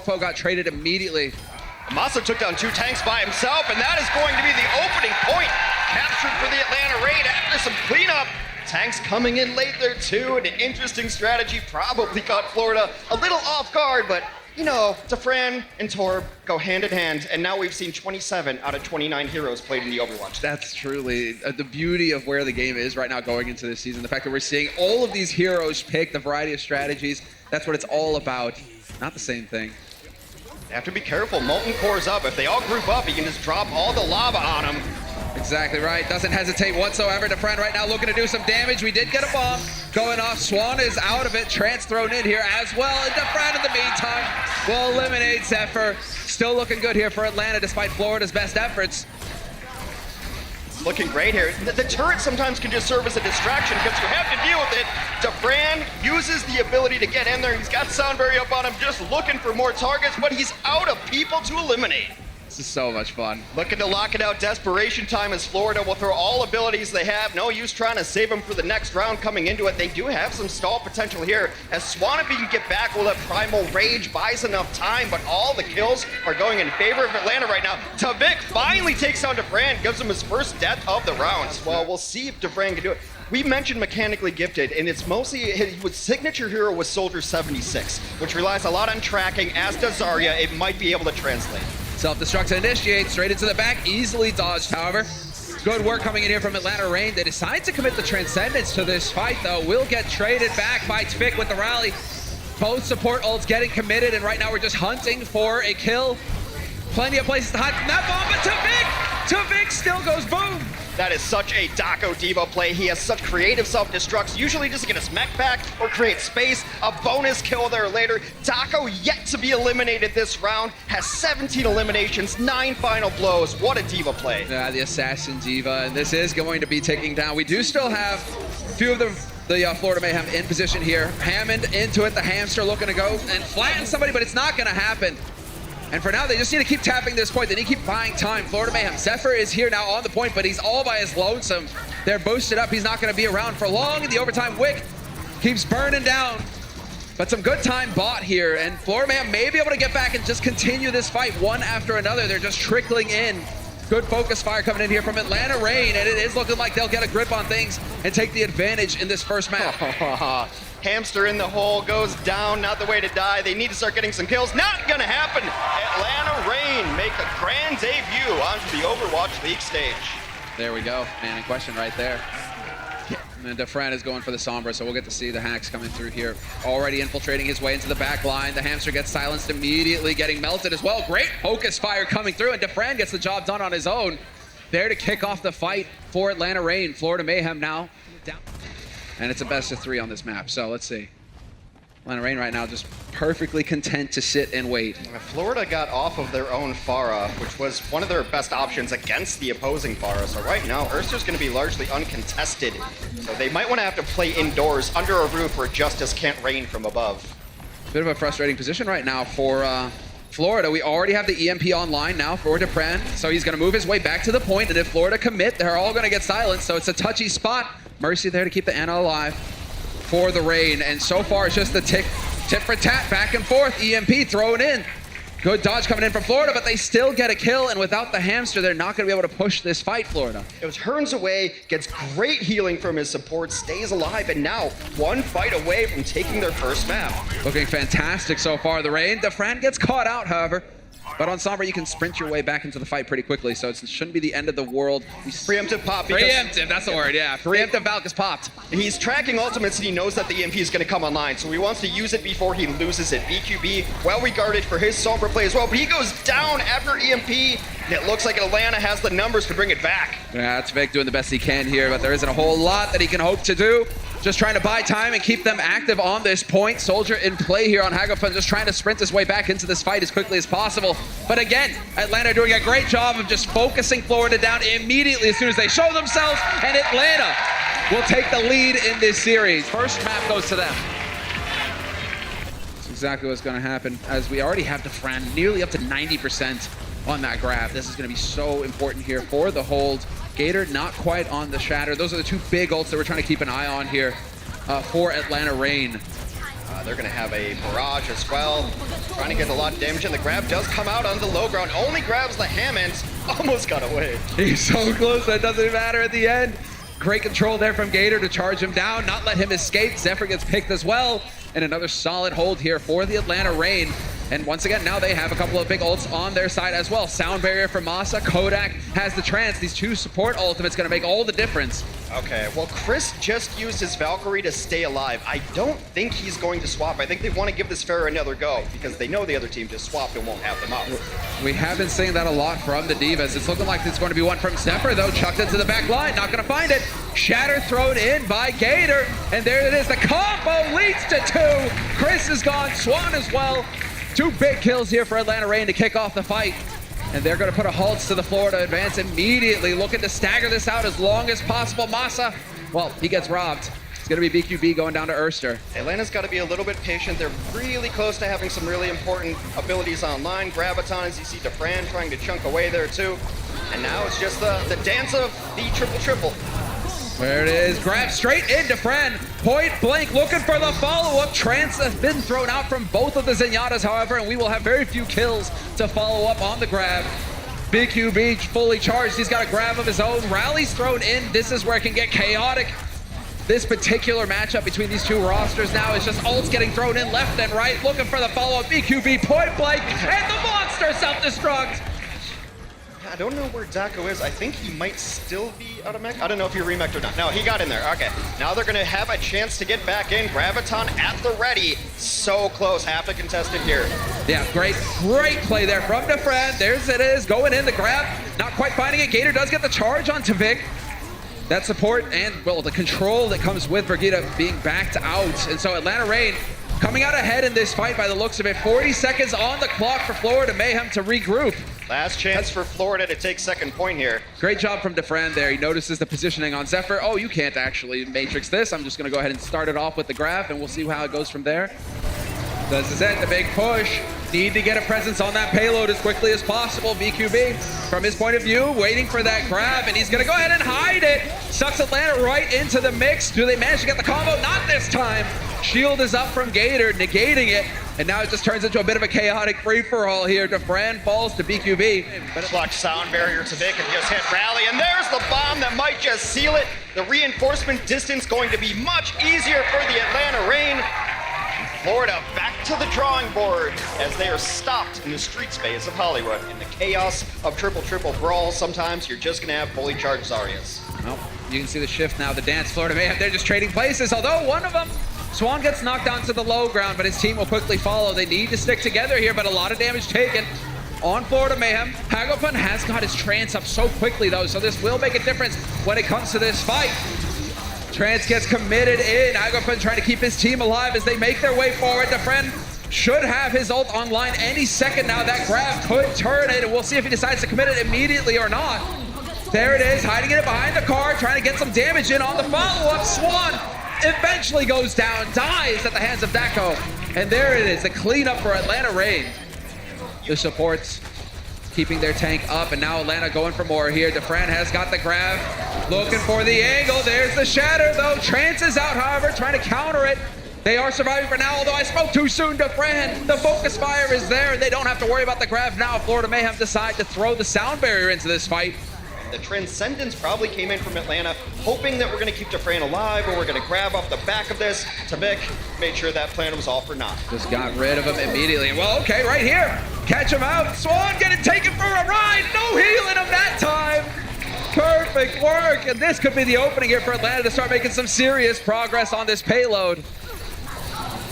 Mofo got traded immediately. Masa took down 2 tanks by himself, and that is going to be the opening point captured for the Atlanta Rain after some cleanup. Tanks coming in late there too, and an interesting strategy probably caught Florida a little off guard, but you know, dafran and Torb go hand in hand, and now we've seen 27 out of 29 heroes played in the Overwatch. That's truly the beauty of where the game is right now going into this season. The fact that we're seeing all of these heroes pick the variety of strategies, that's what it's all about. Not the same thing. You have to be careful. Molten cores up. If they all group up, you can just drop all the lava on them. Exactly right. Doesn't hesitate whatsoever. dafran right now looking to do some damage. We did get a bomb going off. Swan is out of it. Trance thrown in here as well. And dafran in the meantime will eliminate Zephyr. Still looking good here for Atlanta despite Florida's best efforts. Looking great here. The turret sometimes can just serve as a distraction because you have to deal with it. dafran uses the ability to get in there. He's got Soundberry up on him, just looking for more targets, but he's out of people to eliminate. This is so much fun. Looking to lock it out. Desperation time as Florida will throw all abilities they have. No use trying to save them for the next round coming into it. They do have some stall potential here. As Swanabe can get back, will let Primal Rage buys enough time, but all the kills are going in favor of Atlanta right now. Tavik finally takes down dafran, gives him his first death of the round. Well, we'll see if dafran can do it. We mentioned mechanically gifted, and it's mostly his signature hero was Soldier 76, which relies a lot on tracking, as does Zarya. It might be able to translate. Self-destruct to initiate, straight into the back, easily dodged, however. Good work coming in here from Atlanta Rain. They decide to commit the Transcendence to this fight, though. Will get traded back by Tvik with the rally. Both support ults getting committed, and right now we're just hunting for a kill. Plenty of places to hide from that bomb, but Tvik still goes boom. That is such a Dako Devo play. He has such creative self-destructs, usually just to get a smack back or create space. A bonus kill there later. Dako yet to be eliminated this round, has 17 eliminations, 9 final blows. What a Diva play. Yeah, the Assassin Diva, and this is going to be taking down. We do still have a few of the Florida Mayhem in position here. Hammond into it, the hamster looking to go and flatten somebody, but it's not gonna happen. And for now, they just need to keep tapping this point. They need to keep buying time. Florida Mayhem. Zephyr is here now on the point, but he's all by his lonesome. They're boosted up. He's not going to be around for long. And the overtime wick keeps burning down. But some good time bought here. And Florida Mayhem may be able to get back and just continue this fight one after another. They're just trickling in. Good focus fire coming in here from Atlanta Rain. And it is looking like they'll get a grip on things and take the advantage in this first map. Hamster in the hole goes down, not the way to die. They need to start getting some kills. Not gonna happen. Atlanta Rain make a grand debut onto the Overwatch League stage. There we go. Man in question right there. And dafran is going for the Sombra, so we'll get to see the hacks coming through here. Already infiltrating his way into the back line. The hamster gets silenced immediately, getting melted as well. Great focus fire coming through, and dafran gets the job done on his own. There to kick off the fight for Atlanta Rain. Florida Mayhem now down. And it's a best of 3 on this map, so let's see. Atlanta Rain right now just perfectly content to sit and wait. Florida got off of their own Pharah, which was one of their best options against the opposing Pharah. So right now, Ursa's going to be largely uncontested. So they might want to have to play indoors under a roof where justice can't reign from above. Bit of a frustrating position right now for Florida. We already have the EMP online now for dafran, so he's going to move his way back to the point, and if Florida commit, they're all going to get silenced, so it's a touchy spot. Mercy there to keep the Ana alive for the Rain, and so far it's just the tit for tat, back and forth. EMP thrown in. Good dodge coming in from Florida, but they still get a kill, and without the hamster, they're not going to be able to push this fight, Florida. It was turns away, gets great healing from his support, stays alive, and now one fight away from taking their first map. Looking fantastic so far, the Rain. dafran gets caught out, however. But on Sombra, you can sprint your way back into the fight pretty quickly, so it shouldn't be the end of the world. Preemptive pop. Preemptive, that's the word, yeah. Preemptive Valk is popped. He's tracking ultimates, and he knows that the EMP is going to come online, so he wants to use it before he loses it. BQB, well regarded for his Sombra play as well, but he goes down after EMP, and it looks like Atlanta has the numbers to bring it back. Yeah, it's Vic doing the best he can here, but there isn't a whole lot that he can hope to do. Just trying to buy time and keep them active on this point. Soldier in play here on Hagafun, just trying to sprint his way back into this fight as quickly as possible. But again, Atlanta doing a great job of just focusing Florida down immediately as soon as they show themselves, and Atlanta will take the lead in this series. First map goes to them. That's exactly what's going to happen, as we already have dafran nearly up to 90% on that grab. This is going to be so important here for the hold. Gator not quite on the shatter. Those are the 2 big ults that we're trying to keep an eye on here for Atlanta Rain. They're going to have a barrage as well. Trying to get a lot of damage, and the grab does come out on the low ground. Only grabs the Hammond. Almost got away. He's so close, that doesn't matter at the end. Great control there from Gator to charge him down, not let him escape. Zephyr gets picked as well. And another solid hold here for the Atlanta Reign. And once again, now they have a couple of big ults on their side as well. Sound Barrier from Masa. Kodak has the Trance. These two support ultimates going to make all the difference. Okay, well, Chris just used his Valkyrie to stay alive. I don't think he's going to swap. I think they want to give this Pharah another go because they know the other team just swapped and won't have them up. We have been seeing that a lot from the Divas. It's looking like it's going to be one from Zephyr, though. Chucked into the back line. Not going to find it. Shatter thrown in by Gator. And there it is. The combo leads to 2. Chris is gone. Swan as well. 2 big kills here for Atlanta Reign to kick off the fight. And they're going to put a halt to the Florida advance immediately, looking to stagger this out as long as possible. Masa, well, he gets robbed. It's going to be BQB going down to Erster. Atlanta's got to be a little bit patient. They're really close to having some really important abilities online. Graviton, as you see dafran trying to chunk away there too. And now it's just the dance of the triple-triple. There it is, grab straight into dafran. Point blank, looking for the follow-up. Trance has been thrown out from both of the Zenyatas, however, and we will have very few kills to follow up on the grab. BQB fully charged, he's got a grab of his own. Rally's thrown in, this is where it can get chaotic. This particular matchup between these two rosters now is just ults getting thrown in left and right, looking for the follow-up. BQB point blank, and the monster self-destruct. I don't know where Daco is. I think he might still be out of mech. I don't know if he remeched or not. No, he got in there. Okay. Now they're going to have a chance to get back in. Graviton at the ready. So close. Half the contested here. Yeah, great play there from dafran. There's it is, going in the grab. Not quite finding it. Gator does get the charge on Tavik. That support and, well, the control that comes with Brigitte being backed out. And so Atlanta Reign coming out ahead in this fight by the looks of it. 40 seconds on the clock for Florida Mayhem to regroup. Last chance for Florida to take second point here. Great job from dafran there. He notices the positioning on Zephyr. Oh, you can't actually matrix this. I'm just going to go ahead and start it off with the grab, and we'll see how it goes from there. This is it, the big push. Need to get a presence on that payload as quickly as possible. BQB, from his point of view, waiting for that grab, and he's going to go ahead and hide it. Sucks Atlanta right into the mix. Do they manage to get the combo? Not this time. Shield is up from Gator, negating it, and now it just turns into a bit of a chaotic free-for-all here. dafran falls to BQB. Clutch sound barrier to Vic and just hit Rally, and there's the bomb that might just seal it. The reinforcement distance going to be much easier for the Atlanta Reign. Florida back to the drawing board as they are stopped in the street space of Hollywood. In the chaos of triple-triple brawl, sometimes you're just going to have fully charged Zaryas. Well, you can see the shift now. The dance Florida Mayhem, they're just trading places, although one of them, Swan, gets knocked down to the low ground, but his team will quickly follow. They need to stick together here, but a lot of damage taken on Florida Mayhem. Hagopun has got his Trance up so quickly, though, so this will make a difference when it comes to this fight. Trance gets committed in. Hagopun trying to keep his team alive as they make their way forward. dafran should have his ult online any second now. That grab could turn it, and we'll see if he decides to commit it immediately or not. There it is, hiding it behind the car, trying to get some damage in on the follow-up. Swan eventually goes down, dies at the hands of Daco. And there it is, the cleanup for Atlanta Reign. The supports keeping their tank up, and now Atlanta going for more here. dafran has got the grab, looking for the angle. There's the shatter, though. Trance is out, however, trying to counter it. They are surviving for now, although I spoke too soon. dafran, the focus fire is there, and they don't have to worry about the grab now. Florida Mayhem decide to throw the sound barrier into this fight. The Transcendence probably came in from Atlanta, hoping that we're going to keep dafran alive, or we're going to grab off the back of this. Tavik made sure that plan was all for naught. Just got rid of him immediately. Well, okay, right here. Catch him out. Swan getting taken for a ride. No healing him that time. Perfect work. And this could be the opening here for Atlanta to start making some serious progress on this payload.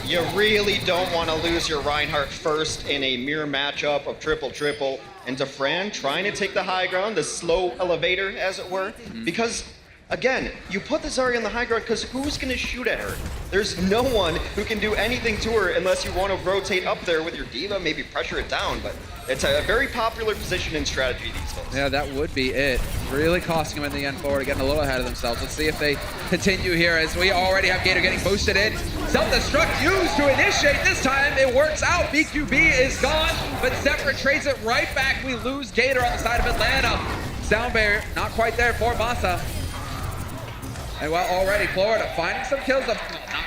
You really don't want to lose your Reinhardt first in a mirror matchup of triple-triple. And dafran trying to take the high ground, the slow elevator, as it were. Because, again, you put the Zarya on the high ground because who's going to shoot at her? There's no one who can do anything to her unless you want to rotate up there with your diva, maybe pressure it down. But it's a very popular position in strategy these days. Yeah, that would be it. Really costing them in the end. Florida getting a little ahead of themselves. Let's see if they continue here as we already have Gator getting boosted in. Self-destruct used to initiate. This time it works out. BQB is gone, but Zephyr trades it right back. We lose Gator on the side of Atlanta. Sound barrier not quite there for Masa. And well, already Florida finding some kills. Not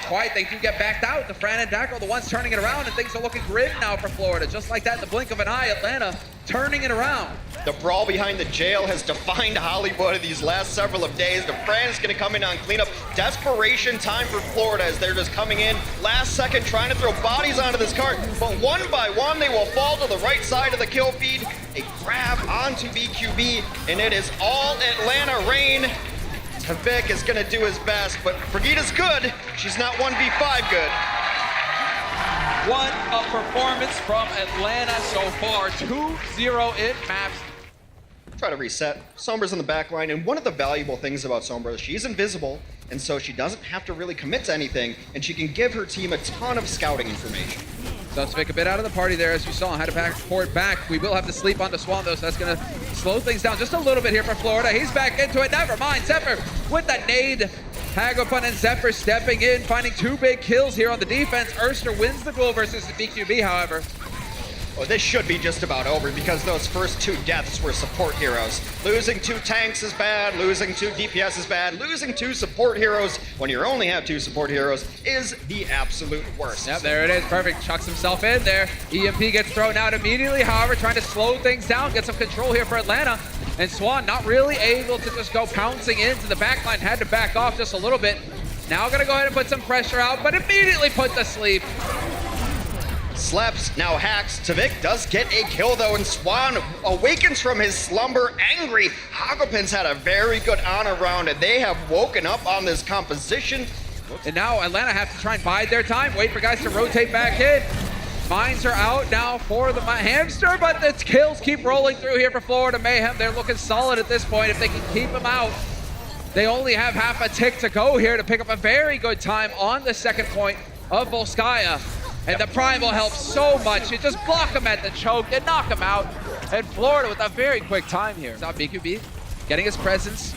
quite. They do get backed out. dafran and Dak are the ones turning it around, and things are looking grim now for Florida. Just like that, in the blink of an eye, Atlanta turning it around. The brawl behind the jail has defined Hollywood these last several of days. dafran is going to come in on cleanup. Desperation time for Florida as they're just coming in last second trying to throw bodies onto this cart. But one by one, they will fall to the right side of the kill feed. A grab onto BQB, and it is all Atlanta Reign. Tavik is going to do his best, but Brigida's good. She's not 1v5 good. What a performance from Atlanta so far. 2-0 in maps. Try to reset. Sombra's in the back line, and one of the valuable things about Sombra is she's invisible, and so she doesn't have to really commit to anything, and she can give her team a ton of scouting information. Does Vic a bit out of the party there, as you saw. Had to port back. We will have to sleep onto Swan, though, so that's going to slow things down just a little bit here for Florida. He's back into it. Never mind. Zephyr with that nade. Hagopun and Zephyr stepping in, finding 2 big kills here on the defense. Erster wins the duel versus the BQB, however. Well, this should be just about over because those first 2 deaths were support heroes. Losing 2 tanks is bad, losing 2 DPS is bad, losing 2 support heroes when you only have 2 support heroes is the absolute worst. Yep, there it is. Perfect. Chucks himself in there. EMP gets thrown out immediately, however, trying to slow things down, get some control here for Atlanta. And Swan not really able to just go pouncing into the backline, had to back off just a little bit. Now gonna go ahead and put some pressure out, but immediately put to sleep. Sleps now hacks. Tavik does get a kill though, and Swan awakens from his slumber angry. Hagopin's had a very good honor round, and they have woken up on this composition. And now Atlanta have to try and bide their time, wait for guys to rotate back in. Mines are out now for the hamster, but the kills keep rolling through here for Florida Mayhem. They're looking solid at this point if they can keep them out. They only have half a tick to go here to pick up a very good time on the second point of Volskaya. And the Primal helps so much. You just block him at the choke and knock him out. And Florida with a very quick time here. Now BQB getting his presence,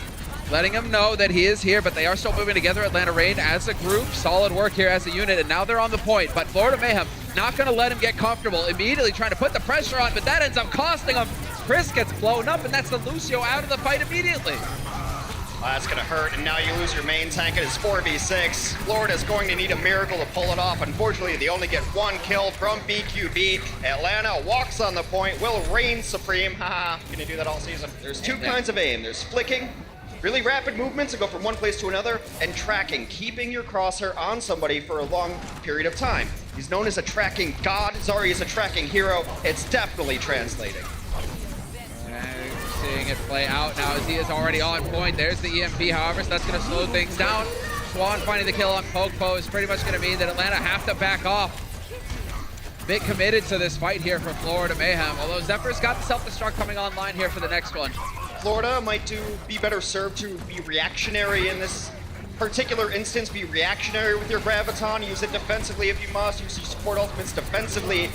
letting him know that he is here, but they are still moving together. Atlanta Reign as a group, solid work here as a unit, and now they're on the point. But Florida Mayhem not gonna let him get comfortable, immediately trying to put the pressure on, but that ends up costing him. Chris gets blown up, and that's the Lucio out of the fight immediately. That's gonna hurt, and now you lose your main tank. It is 4v6. Florida's going to need a miracle to pull it off. Unfortunately, they only get 1 kill from BQB. Atlanta walks on the point, will reign supreme. Haha, gonna do that all season. There's 2 kinds of aim. There's flicking, really rapid movements to go from one place to another, and tracking, keeping your crosshair on somebody for a long period of time. He's known as a tracking god. Zari is a tracking hero. It's definitely translating. Seeing it play out now as he is already on point. There's the EMP, however, so that's going to slow things down. Swan finding the kill on Pokepo is pretty much going to mean that Atlanta have to back off. Bit committed to this fight here for Florida Mayhem, although Zephyr's got the self-destruct coming online here for the next one. Florida might be better served to be reactionary in this particular instance. Be reactionary with your Graviton. Use it defensively if you must. Use your support ultimates defensively.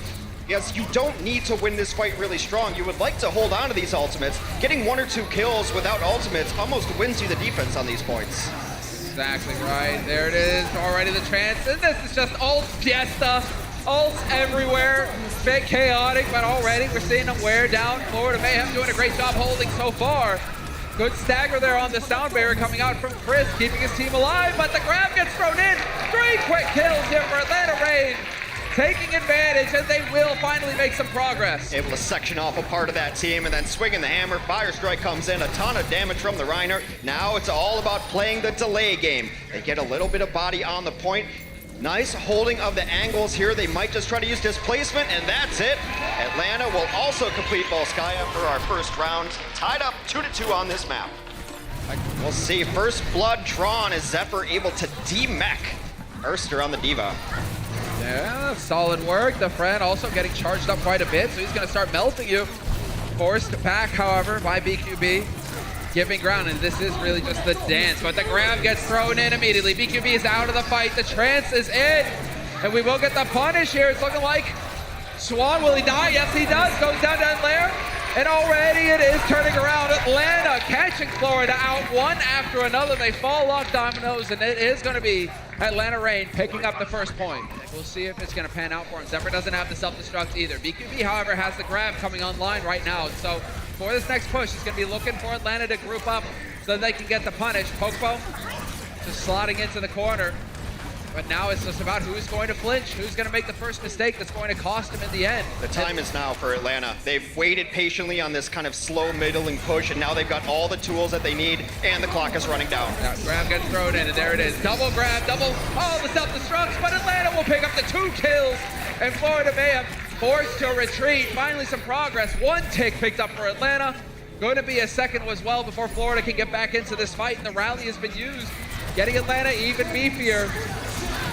Yes, you don't need to win this fight really strong. You would like to hold on to these ultimates. Getting 1 or 2 kills without ultimates almost wins you the defense on these points. Exactly right. There it is. Already the trance. And this is just ult fiesta. Ults everywhere. Bit chaotic, but already we're seeing them wear down. Florida Mayhem doing a great job holding so far. Good stagger there on the sound barrier coming out from Chris, keeping his team alive, but the grab gets thrown in. 3 quick kills here for Atlanta Reign. Taking advantage, and they will finally make some progress. Able to section off a part of that team and then swinging the hammer. Fire Strike comes in, a ton of damage from the Reinhardt. Now it's all about playing the delay game. They get a little bit of body on the point. Nice holding of the angles here. They might just try to use displacement, and that's it. Atlanta will also complete Volskaya for our first round. Tied up 2-2 on this map. We'll see first blood drawn as Zephyr able to demech Erster on the Diva. Yeah, solid work. dafran also getting charged up quite a bit, so he's going to start melting you. Forced back, however, by BQB. Giving ground, and this is really just the dance, but the grab gets thrown in immediately. BQB is out of the fight. The trance is in, and we will get the punish here. It's looking like Swan, will he die? Yes, he does. Goes down that lair, and already it is turning around. Atlanta catching Florida out one after another. They fall off dominoes, and it is going to be Atlanta Reign picking up the first point. We'll see if it's going to pan out for him. Zephyr doesn't have the self-destruct either. BQB, however, has the grab coming online right now. So for this next push, he's going to be looking for Atlanta to group up so they can get the punish. Pokepo just slotting into the corner. But now it's just about who's going to flinch, who's going to make the first mistake that's going to cost him in the end. The time is now for Atlanta. They've waited patiently on this kind of slow middling push, and now they've got all the tools that they need, and the clock is running down. Now, grab gets thrown in, and there it is. Double grab, double, all the self-destructs, but Atlanta will pick up the 2 kills, and Florida Mayhem forced to retreat. Finally some progress. 1 tick picked up for Atlanta. Going to be a second as well before Florida can get back into this fight, and the rally has been used, getting Atlanta even beefier.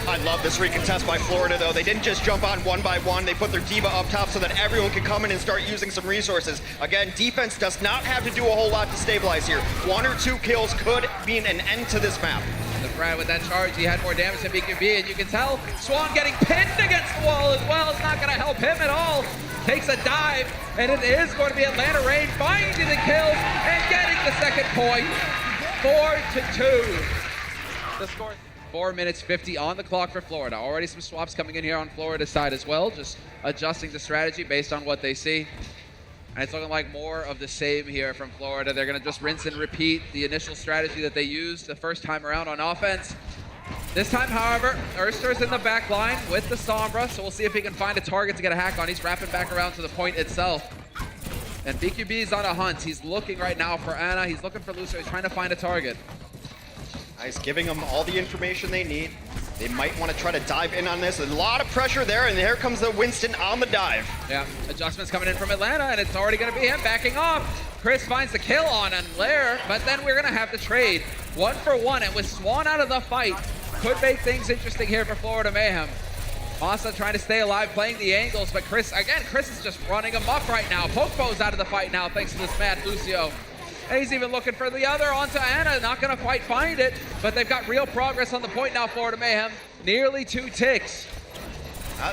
I love this recontest by Florida, though. They didn't just jump on one by one. They put their diva up top so that everyone can come in and start using some resources. Again, defense does not have to do a whole lot to stabilize here. 1 or 2 kills could mean an end to this map. dafran with that charge, he had more damage than BQB, and you can tell Swan getting pinned against the wall as well. It's not going to help him at all. Takes a dive, and it is going to be Atlanta Reign finding the kills and getting the second point. 4-2. The score. 4 minutes 50 on the clock for Florida. Already some swaps coming in here on Florida's side as well, just adjusting the strategy based on what they see. And it's looking like more of the same here from Florida. They're going to just rinse and repeat the initial strategy that they used the first time around on offense. This time, however, Erster's in the back line with the Sombra, so we'll see if he can find a target to get a hack on. He's wrapping back around to the point itself. And BQB is on a hunt. He's looking right now for Ana. He's looking for Lucio. He's trying to find a target. He's giving them all the information they need. They might want to try to dive in on this. A lot of pressure there, and here comes the Winston on the dive. Yeah, adjustments coming in from Atlanta, and it's already going to be him backing off. Chris finds the kill on Lair, but then we're going to have to trade 1 for 1, and with Swan out of the fight, could make things interesting here for Florida Mayhem. Masa trying to stay alive, playing the angles, but Chris is just running amok right now. Pokebo's out of the fight now, thanks to this mad Lucio. And he's even looking for the other onto Ana, not gonna quite find it, but they've got real progress on the point now, Florida Mayhem. Nearly 2 ticks.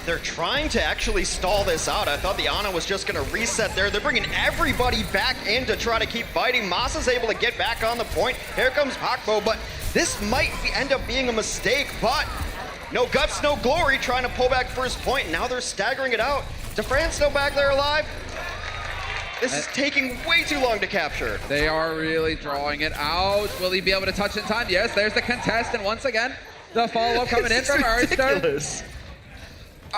They're trying to actually stall this out. I thought the Ana was just gonna reset there. They're bringing everybody back in to try to keep fighting. Masa's able to get back on the point. Here comes Hakbo, but this might end up being a mistake, but no guts, no glory, trying to pull back first point. Now they're staggering it out. dafran's still back there alive. This is taking way too long to capture. They are really drawing it out. Will he be able to touch in time? Yes, there's the contest, and once again, the follow-up coming in from Erster.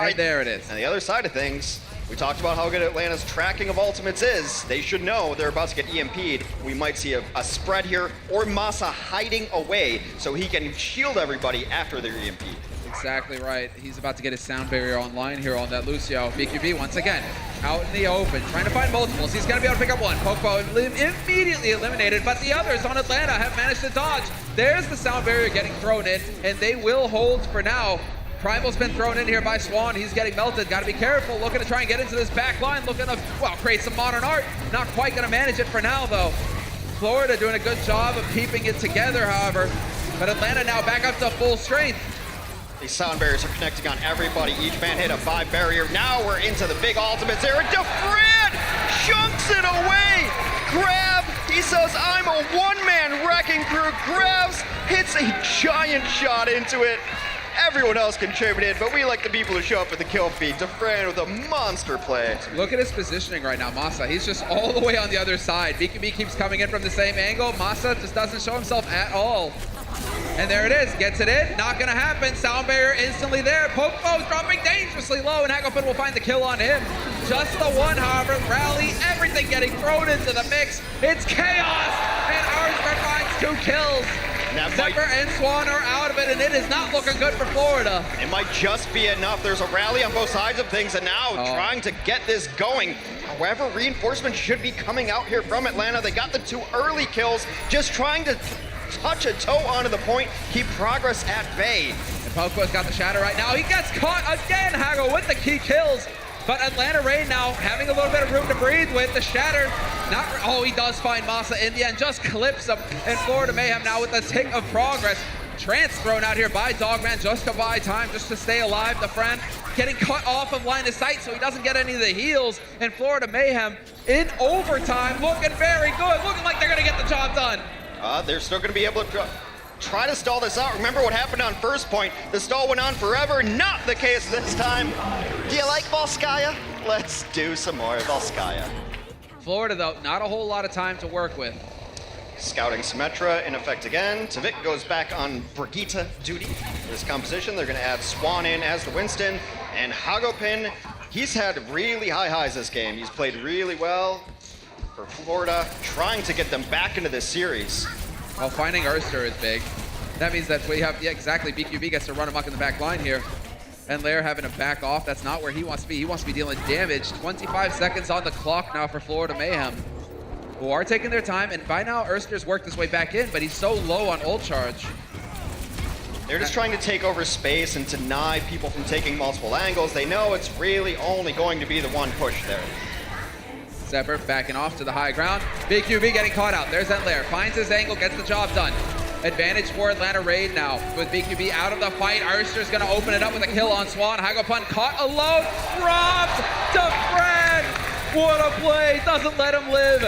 And there it is. And the other side of things, we talked about how good Atlanta's tracking of ultimates is. They should know they're about to get EMP'd. We might see a spread here, or Masa hiding away so he can shield everybody after they're EMP'd. Exactly right. He's about to get his sound barrier online here on that Lucio. BQB once again out in the open, trying to find multiples. He's going to be able to pick up 1. Pokebo immediately eliminated, but the others on Atlanta have managed to dodge. There's the sound barrier getting thrown in, and they will hold for now. Primal's been thrown in here by Swan. He's getting melted. Got to be careful. Looking to try and get into this back line. Looking to, well, create some modern art. Not quite going to manage it for now, though. Florida doing a good job of keeping it together, however. But Atlanta now back up to full strength. These sound barriers are connecting on everybody. Each man hit a 5 barrier. Now we're into the big ultimates here. And dafran chunks it away. Grab, he says, I'm a one-man wrecking crew. Grabs, hits a giant shot into it. Everyone else contributed, but we like the people who show up for the kill feed. dafran with a monster play. Look at his positioning right now, Masa. He's just all the way on the other side. BQB keeps coming in from the same angle. Masa just doesn't show himself at all. And there it is, gets it in, not gonna happen. Sound barrier instantly there. Pokebo's dropping dangerously low, and Hagopin will find the kill on him. Just the 1, however, rally, everything getting thrown into the mix. It's chaos, and Erster finds 2 kills. Zephyr and Swan are out of it, and it is not looking good for Florida. It might just be enough. There's a rally on both sides of things, and now trying to get this going. However, reinforcements should be coming out here from Atlanta. They got the 2 early kills, just trying to touch a toe onto the point, keep progress at bay. And Pokebo's got the shatter right now. He gets caught again, Hago with the key kills. But Atlanta Reign now having a little bit of room to breathe with the shatter. He does find Masa in the end, just clips him. And Florida Mayhem now with a tick of progress. Trance thrown out here by Dogman just to buy time, just to stay alive. dafran getting cut off of line of sight so he doesn't get any of the heals. And Florida Mayhem in overtime, looking very good, looking like they're gonna get the job done. They're still going to be able to try to stall this out. Remember what happened on first point. The stall went on forever. Not the case this time. Do you like Volskaya? Let's do some more Volskaya. Florida, though, not a whole lot of time to work with. Scouting Symmetra in effect again. Tavik goes back on Brigitte duty for this composition. They're going to add Swan in as the Winston. And Hagopin, he's had really high highs this game. He's played really well for Florida, trying to get them back into this series. Well, finding Erster is big. That means that we have, yeah, exactly, BQB gets to run amok in the back line here. And Lair having to back off. That's not where he wants to be. He wants to be dealing damage. 25 seconds on the clock now for Florida Mayhem, who are taking their time. And by now, Erster's worked his way back in, but he's so low on ult charge. They're just trying to take over space and deny people from taking multiple angles. They know it's really only going to be the one push there. Zephyr backing off to the high ground. BQB getting caught out. There's that Lair. Finds his angle, gets the job done. Advantage for Atlanta Raid now. With BQB out of the fight, Erster's gonna open it up with a kill on Swan. Hagopun caught alone, robbed, dafran! What a play, doesn't let him live.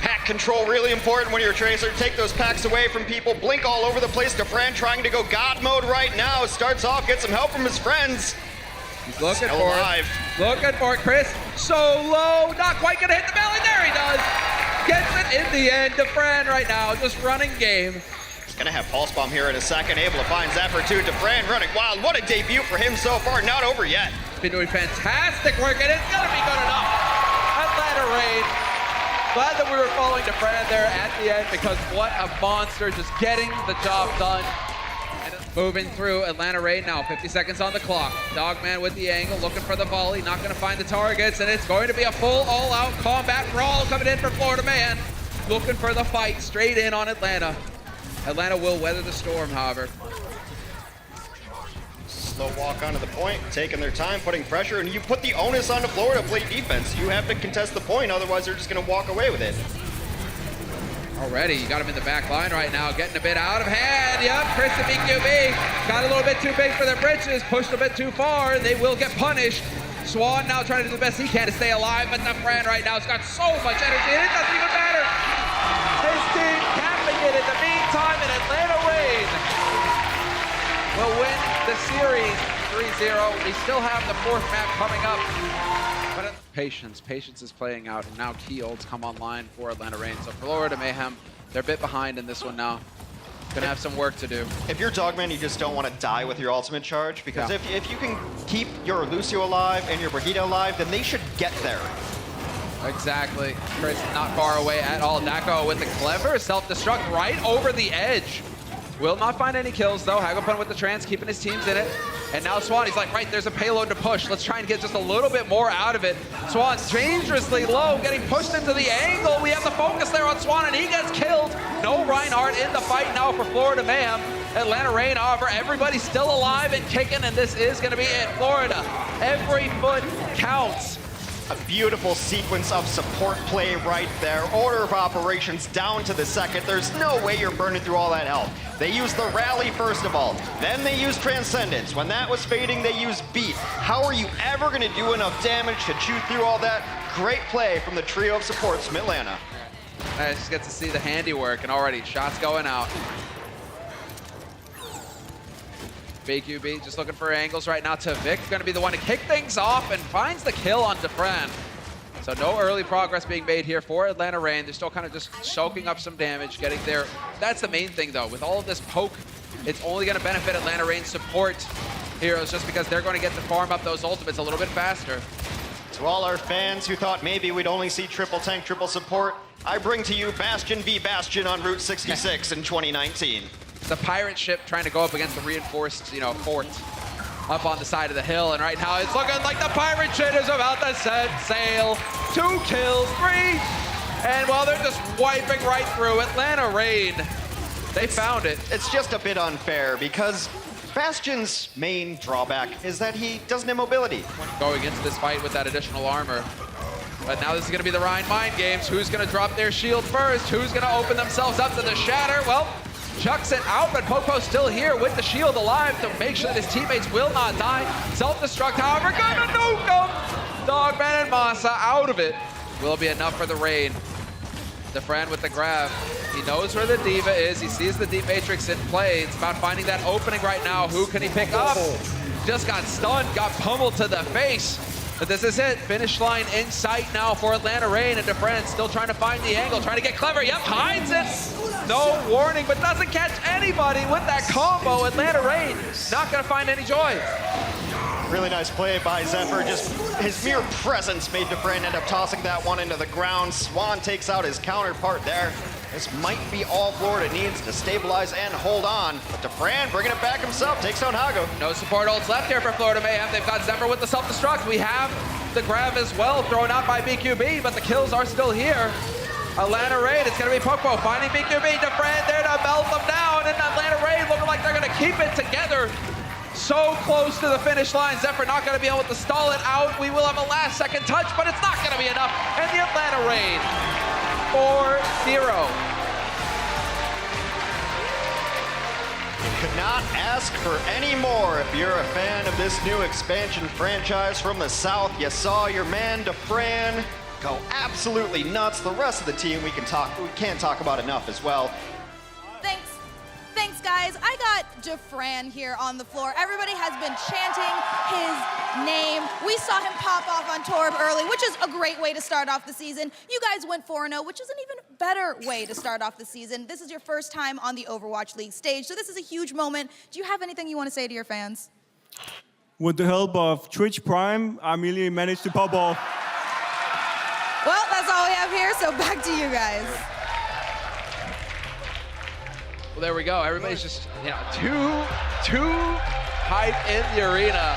Pack control really important when you're a Tracer. Take those packs away from people. Blink all over the place. dafran trying to go God mode right now. Starts off, gets some help from his friends. He's looking Still for alive. it. Looking for it, Chris. So low, not quite gonna hit the belly. There he does. Gets it in the end. dafran right now, just running game. He's gonna have Pulse Bomb here in a second. Able to find Zephyr too. dafran running wild. What a debut for him so far. Not over yet. Been doing fantastic work, and it's gonna be good enough. Atlanta Raid. Glad that we were following dafran there at the end, because what a monster, just getting the job done. Moving through Atlanta Raid now, 50 seconds on the clock. Dogman with the angle, looking for the volley, not gonna find the targets, and it's going to be a full all-out combat brawl coming in for Florida Man. Looking for the fight straight in on Atlanta. Atlanta will weather the storm, however. Slow walk onto the point, taking their time, putting pressure, and you put the onus onto Florida to play defense. You have to contest the point, otherwise they're just gonna walk away with it. Already, you got him in the back line right now, getting a bit out of hand. Yep, Chris and BQB got a little bit too big for their britches, pushed a bit too far, and they will get punished. Swan now trying to do the best he can to stay alive, but dafran right now has got so much energy, and it doesn't even matter. His team capping it in the meantime, and Atlanta Raid will win the series 3-0. We still have the fourth map coming up. But Patience is playing out, and now key ults come online for Atlanta Rain. So for Florida Mayhem, they're a bit behind in this one now. Gonna have some work to do. If you're Dogman, you just don't want to die with your ultimate charge, because if you can keep your Lucio alive and your Brigitte alive, then they should get there. Exactly. Chris not far away at all. Dako with the clever self-destruct right over the edge. Will not find any kills though. Hagopun with the trance, keeping his teams in it. And now Swan, he's like, right, there's a payload to push. Let's try and get just a little bit more out of it. Swan's dangerously low, getting pushed into the angle. We have the focus there on Swan, and he gets killed. No Reinhardt in the fight now for Florida Mayhem. Atlanta Rain, however, everybody's still alive and kicking, and this is gonna be it. Florida, every foot counts. A beautiful sequence of support play right there. Order of operations down to the second. There's no way you're burning through all that health. They used the rally first of all. Then they used Transcendence. When that was fading, they used Beat. How are you ever going to do enough damage to chew through all that? Great play from the trio of supports from Atlanta. I just get to see the handiwork, and already shots going out. BQB just looking for angles right now. Tavik going to be the one to kick things off and finds the kill on dafran. So no early progress being made here for Atlanta Rain. They're still kind of just soaking up some damage, getting there. That's the main thing though. With all of this poke, it's only going to benefit Atlanta Rain's support heroes, just because they're going to get to farm up those ultimates a little bit faster. To all our fans who thought maybe we'd only see triple tank, triple support, I bring to you Bastion v Bastion on Route 66 in 2019. The pirate ship trying to go up against the reinforced, fort up on the side of the hill, and right now it's looking like the pirate ship is about to set sail. 2 kills, 3, and well, they're just wiping right through Atlanta Rain. They found it. It's just a bit unfair because Bastion's main drawback is that he doesn't have mobility. Going into this fight with that additional armor. But now this is gonna be the Rhine mind games. Who's gonna drop their shield first? Who's gonna open themselves up to the shatter? Well, chucks it out, but Popo's still here with the shield alive to make sure that his teammates will not die. Self-destruct, however, gonna nuke him! Dogman and Masa out of it. Will be enough for the Rain. dafran with the grab. He knows where the Diva is. He sees the Deep Matrix in play. It's about finding that opening right now. Who can he pick up? Just got stunned, got pummeled to the face. But this is it. Finish line in sight now for Atlanta Reign, and dafran still trying to find the angle, trying to get clever. Yep, hides it. No warning, but doesn't catch anybody with that combo. Atlanta Reign not going to find any joy. Really nice play by Zephyr. Just his mere presence made dafran end up tossing that one into the ground. Swan takes out his counterpart there. This might be all Florida needs to stabilize and hold on. But dafran bringing it back himself, takes down Hago. No support ults left here for Florida Mayhem. They've got Zephyr with the self-destruct. We have the grab as well, thrown out by BQB, but the kills are still here. Atlanta Reign, it's going to be Pokebo finding BQB. dafran there to melt them down, and Atlanta Reign looking like they're going to keep it together. So close to the finish line. Zephyr not going to be able to stall it out. We will have a last-second touch, but it's not going to be enough. And the Atlanta Reign 4-0. Could not ask for any more if you're a fan of this new expansion franchise from the South. You saw your man dafran go absolutely nuts. The rest of the team we can't talk about enough as well. Thanks, guys. I got dafran here on the floor. Everybody has been chanting his name. We saw him pop off on Torb early, which is a great way to start off the season. You guys went 4-0, which is an even better way to start off the season. This is your first time on the Overwatch League stage, so this is a huge moment. Do you have anything you want to say to your fans? With the help of Twitch Prime, I immediately managed to pop off. Well, that's all we have here, so back to you guys. Well, there we go. Everybody's just, too hype in the arena.